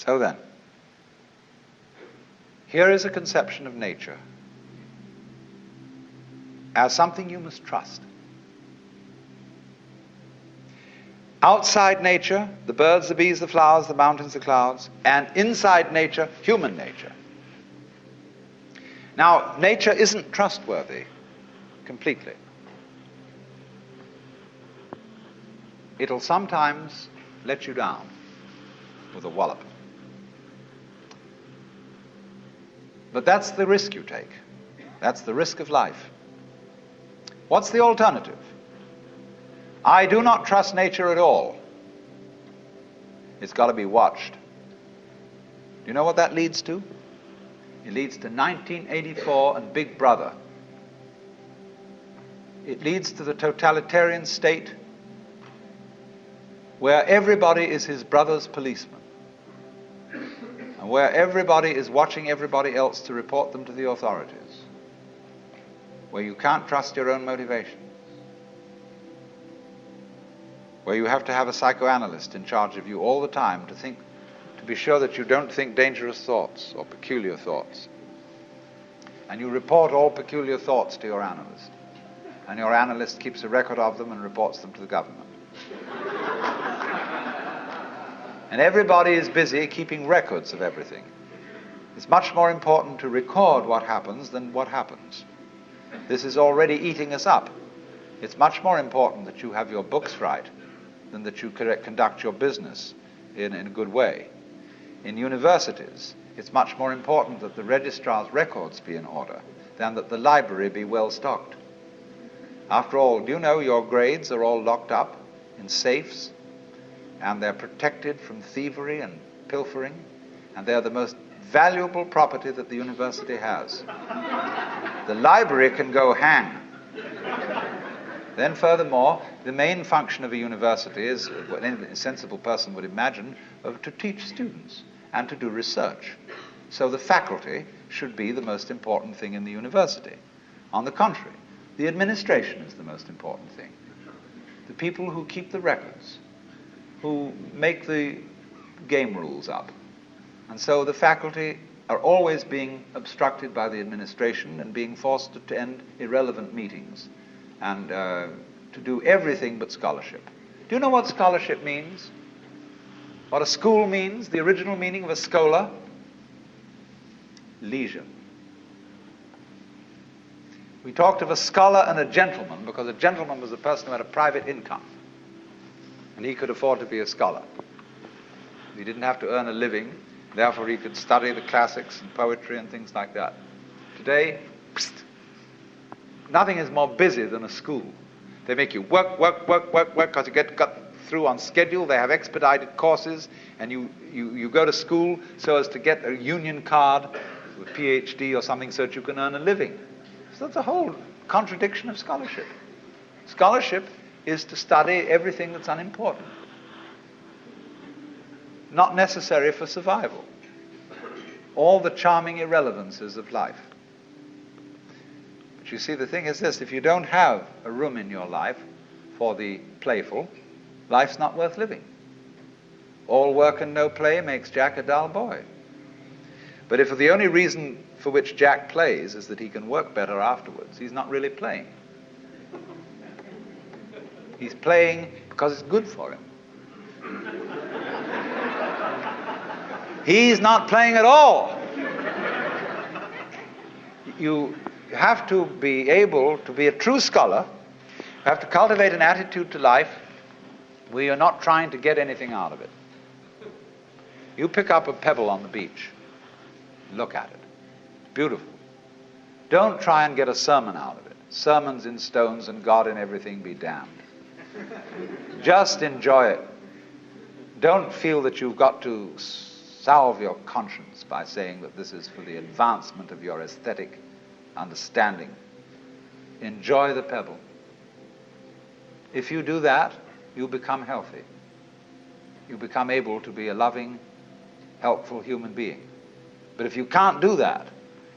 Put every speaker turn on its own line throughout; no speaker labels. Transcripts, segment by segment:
So then, here is a conception of nature as something you must trust. Outside nature, the birds, the bees, the flowers, the mountains, the clouds, and inside nature, human nature. Now, nature isn't trustworthy completely. It'll sometimes let you down with a wallop. But that's the risk you take. That's the risk of life. What's the alternative? I do not trust nature at all. It's got to be watched. Do you know what that leads to? It leads to 1984 and Big Brother. It leads to the totalitarian state where everybody is his brother's policeman, and where everybody is watching everybody else to report them to the authorities, where you can't trust your own motivation, where you have to have a psychoanalyst in charge of you all the time to be sure that you don't think dangerous thoughts or peculiar thoughts. And you report all peculiar thoughts to your analyst, and your analyst keeps a record of them and reports them to the government. And everybody is busy keeping records of everything. It's much more important to record what happens than what happens. This is already eating us up. It's much more important that you have your books right than that you conduct your business in a good way. In universities, it's much more important that the registrar's records be in order than that the library be well stocked. After all, do you know your grades are all locked up in safes, and they're protected from thievery and pilfering, and they're the most valuable property that the university has. The library can go hang. Then furthermore, the main function of a university is, what any sensible person would imagine, to teach students and to do research. So the faculty should be the most important thing in the university. On the contrary, the administration is the most important thing. The people who keep the records, who make the game rules up. And so the faculty are always being obstructed by the administration and being forced to attend irrelevant meetings and to do everything but scholarship. Do you know what scholarship means? What a school means? The original meaning of a schola? Leisure. We talked of a scholar and a gentleman because a gentleman was a person who had a private income, and he could afford to be a scholar. He didn't have to earn a living, therefore he could study the classics and poetry and things like that. Today, nothing is more busy than a school. They make you work, because you got through on schedule. They have expedited courses, and you go to school so as to get a union card, a PhD or something, so that you can earn a living. So that's a whole contradiction of scholarship. Scholarship is to study everything that's unimportant, not necessary for survival. All the charming irrelevances of life. But you see, the thing is this: if you don't have a room in your life for the playful, life's not worth living. All work and no play makes Jack a dull boy. But if the only reason for which Jack plays is that he can work better afterwards, he's not really playing. He's playing because it's good for him. He's not playing at all. You have to be able to be a true scholar. You have to cultivate an attitude to life where you're not trying to get anything out of it. You pick up a pebble on the beach. Look at it. It's beautiful. Don't try and get a sermon out of it. Sermons in stones and God in everything be damned. Just enjoy it. Don't feel that you've got to salve your conscience by saying that this is for the advancement of your aesthetic understanding. Enjoy the pebble. If you do that, you become healthy. You become able to be a loving, helpful human being. But if you can't do that,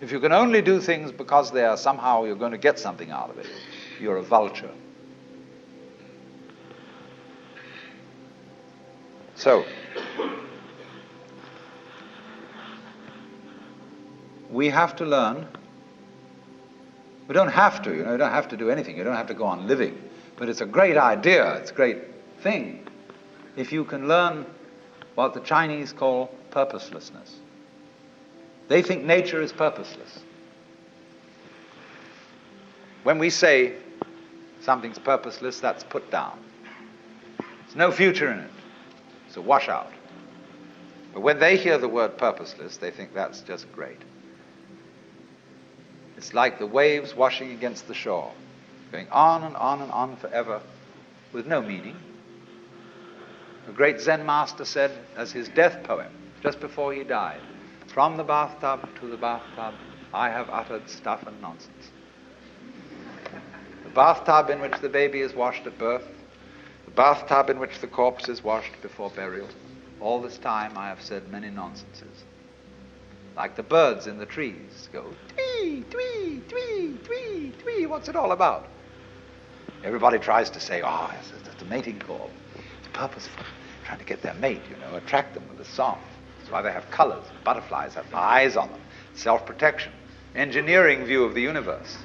if you can only do things because they are somehow you're going to get something out of it, you're a vulture. So, we have to learn. We don't have to, you don't have to do anything. You don't have to go on living. But it's a great idea, it's a great thing if you can learn what the Chinese call purposelessness. They think nature is purposeless. When we say something's purposeless, that's put down. There's no future in it. It's a washout. But when they hear the word purposeless, they think that's just great. It's like the waves washing against the shore, going on and on and on forever with no meaning. A great Zen master said as his death poem, just before he died, "From the bathtub to the bathtub, I have uttered stuff and nonsense." The bathtub in which the baby is washed at birth, the bathtub in which the corpse is washed before burial, all this time I have said many nonsenses. Like the birds in the trees go, twee, twee, twee, twee, twee. What's it all about? Everybody tries to say, it's a mating call. It's purposeful. Trying to get their mate, attract them with a song. That's why they have colors. Butterflies have eyes on them. Self-protection. Engineering view of the universe.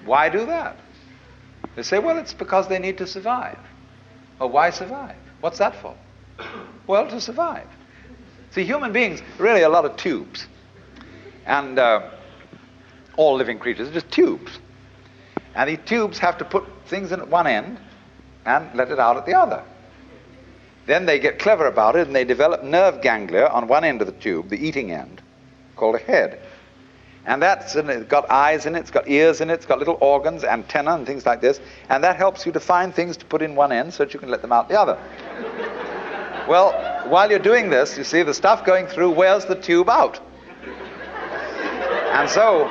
Why do that? They say, well, it's because they need to survive. Well, why survive? What's that for? Well, to survive. See, human beings are really a lot of tubes. And all living creatures are just tubes. And these tubes have to put things in at one end and let it out at the other. Then they get clever about it and they develop nerve ganglia on one end of the tube, the eating end, called a head. And it's got eyes in it, it's got ears in it, it's got little organs, antennae and things like this. And that helps you to find things to put in one end so that you can let them out the other. Well, while you're doing this, you see the stuff going through wears the tube out. And so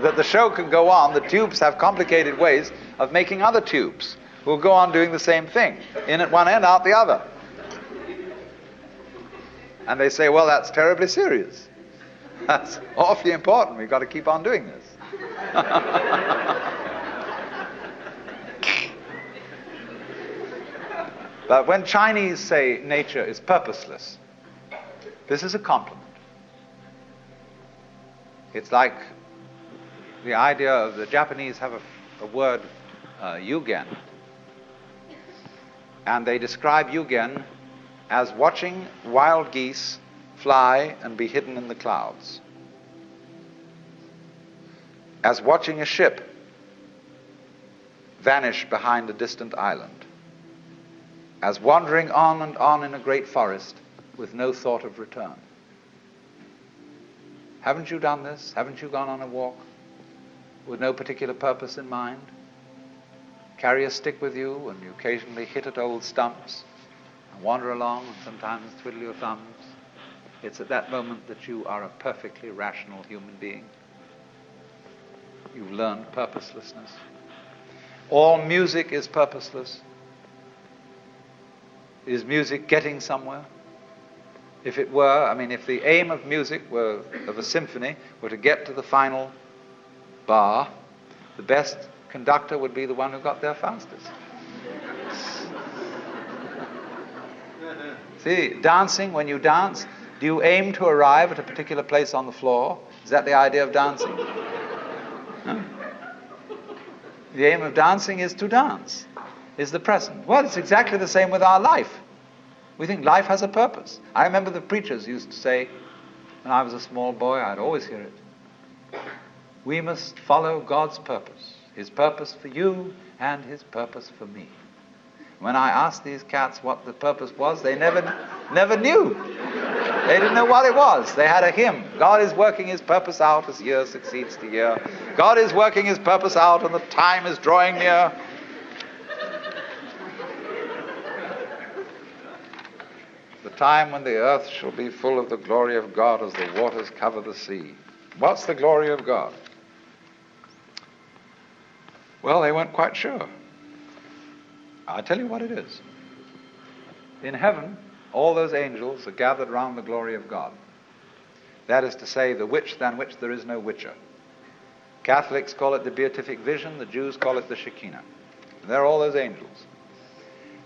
that the show can go on, the tubes have complicated ways of making other tubes who will go on doing the same thing. In at one end, out the other. And they say, well, that's terribly serious. That's awfully important. We've got to keep on doing this. But when Chinese say nature is purposeless, this is a compliment. It's like the idea of the Japanese have a word, yugen. And they describe yugen as watching wild geese fly and be hidden in the clouds. As watching a ship vanish behind a distant island. As wandering on and on in a great forest with no thought of return. Haven't you done this? Haven't you gone on a walk with no particular purpose in mind? Carry a stick with you and you occasionally hit at old stumps and wander along and sometimes twiddle your thumbs. It's at that moment that you are a perfectly rational human being. You've learned purposelessness. All music is purposeless. Is music getting somewhere? If it were, if the aim of music of a symphony were to get to the final bar, the best conductor would be the one who got there fastest. See, dancing, when you dance, do you aim to arrive at a particular place on the floor? Is that the idea of dancing? No. The aim of dancing is to dance, is the present. Well, it's exactly the same with our life. We think life has a purpose. I remember the preachers used to say, when I was a small boy, I'd always hear it. We must follow God's purpose. His purpose for you and his purpose for me. When I asked these cats what the purpose was, they never knew. They didn't know what it was. They had a hymn. God is working his purpose out as year succeeds to year. God is working his purpose out and the time is drawing near. The time when the earth shall be full of the glory of God as the waters cover the sea. What's the glory of God? Well, they weren't quite sure. I'll tell you what it is. In heaven, all those angels are gathered round the glory of God. That is to say, the which than which there is no whicher. Catholics call it the beatific vision, the Jews call it the Shekinah. And there are all those angels.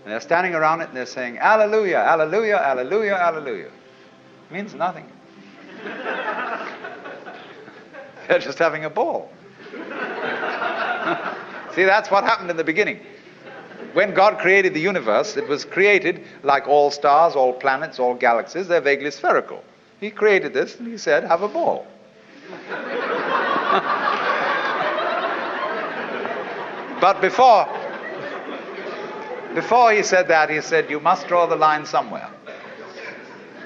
And they're standing around it and they're saying, Alleluia, Alleluia, Alleluia, Alleluia. It means nothing. They're just having a ball. See, that's what happened in the beginning. When God created the universe, it was created like all stars, all planets, all galaxies. They're vaguely spherical. He created this and he said, have a ball. But before he said that, he said, you must draw the line somewhere.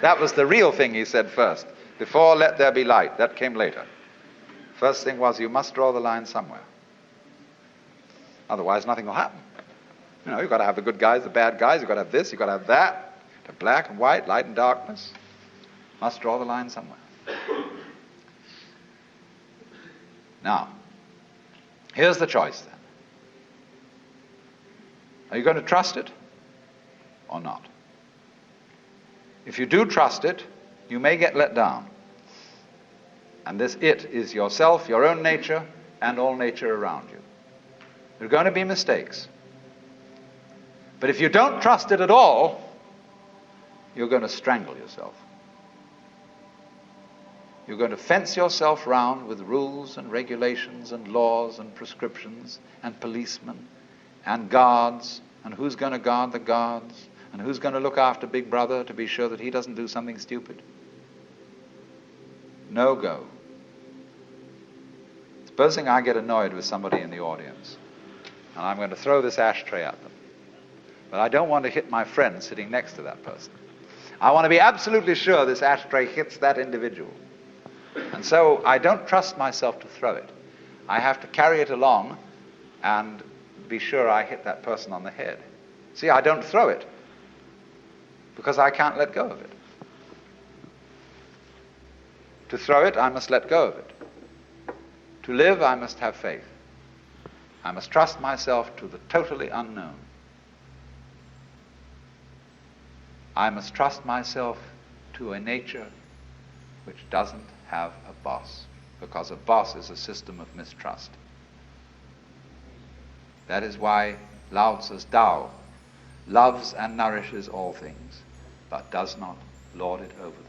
That was the real thing he said first. Before let there be light. That came later. First thing was, you must draw the line somewhere. Otherwise, nothing will happen. You know, you've got to have the good guys, the bad guys. You've got to have this, you've got to have that. The black and white, light and darkness. Must draw the line somewhere. Now, here's the choice then. Are you going to trust it or not? If you do trust it, you may get let down. And this it is yourself, your own nature, and all nature around you. There are going to be mistakes. But if you don't trust it at all, you're going to strangle yourself. You're going to fence yourself round with rules and regulations and laws and prescriptions and policemen and guards, and who's going to guard the guards, and who's going to look after Big Brother to be sure that he doesn't do something stupid. No go. Supposing I get annoyed with somebody in the audience, and I'm going to throw this ashtray at them. But I don't want to hit my friend sitting next to that person. I want to be absolutely sure this ashtray hits that individual. And so I don't trust myself to throw it. I have to carry it along and be sure I hit that person on the head. See, I don't throw it because I can't let go of it. To throw it, I must let go of it. To live, I must have faith. I must trust myself to the totally unknown. I must trust myself to a nature which doesn't have a boss, because a boss is a system of mistrust. That is why Lao Tzu's Tao loves and nourishes all things, but does not lord it over them.